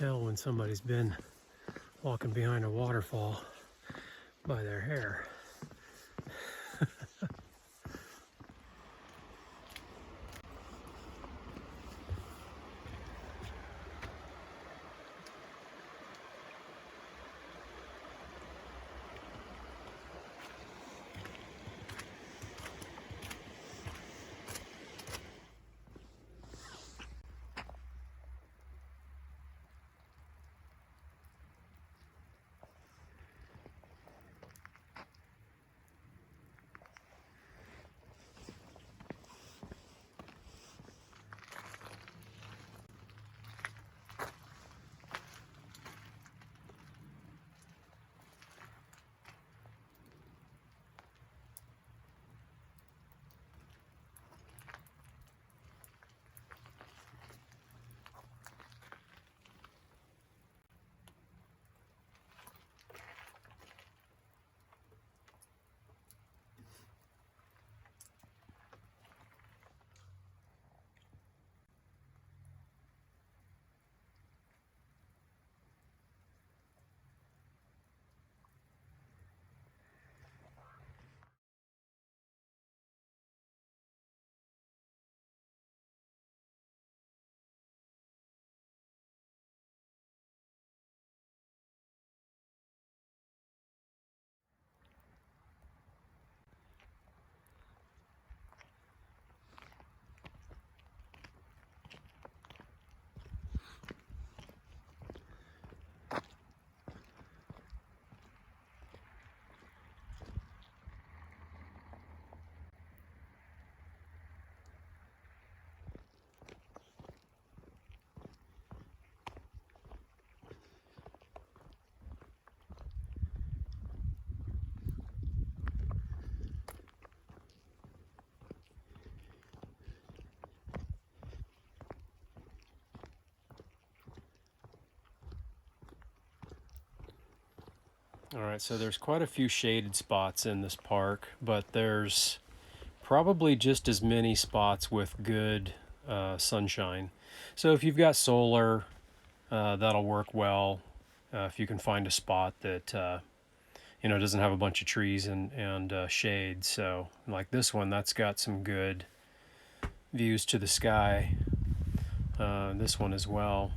tell when somebody's been walking behind a waterfall by their hair. All right, so there's quite a few shaded spots in this park, but there's probably just as many spots with good sunshine. So if you've got solar, that'll work well. If you can find a spot that doesn't have a bunch of trees and shade. So like this one, that's got some good views to the sky. This one as well,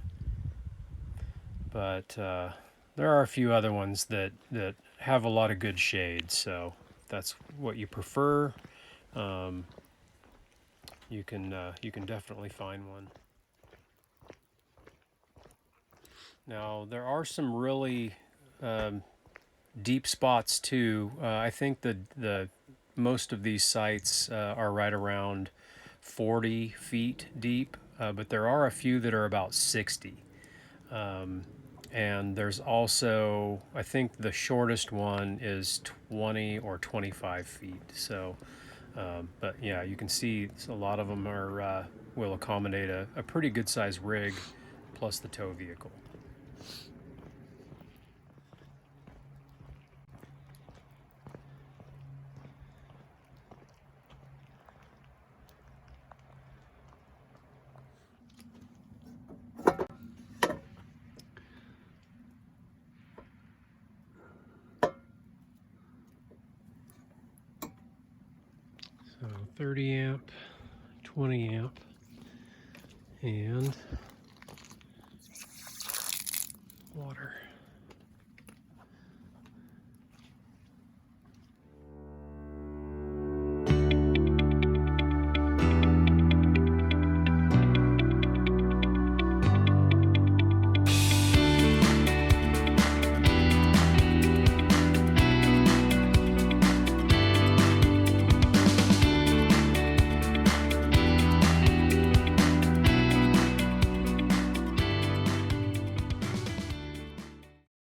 but there are a few other ones that have a lot of good shade. So if that's what you prefer, you can definitely find one. Now there are some really deep spots too. I think the most of these sites are right around 40 feet deep, but there are a few that are about 60. And there's also, I think the shortest one is 20 or 25 feet. So, but yeah, you can see a lot of them are will accommodate a pretty good size rig plus the tow vehicle. So 30 amp, 20 amp, and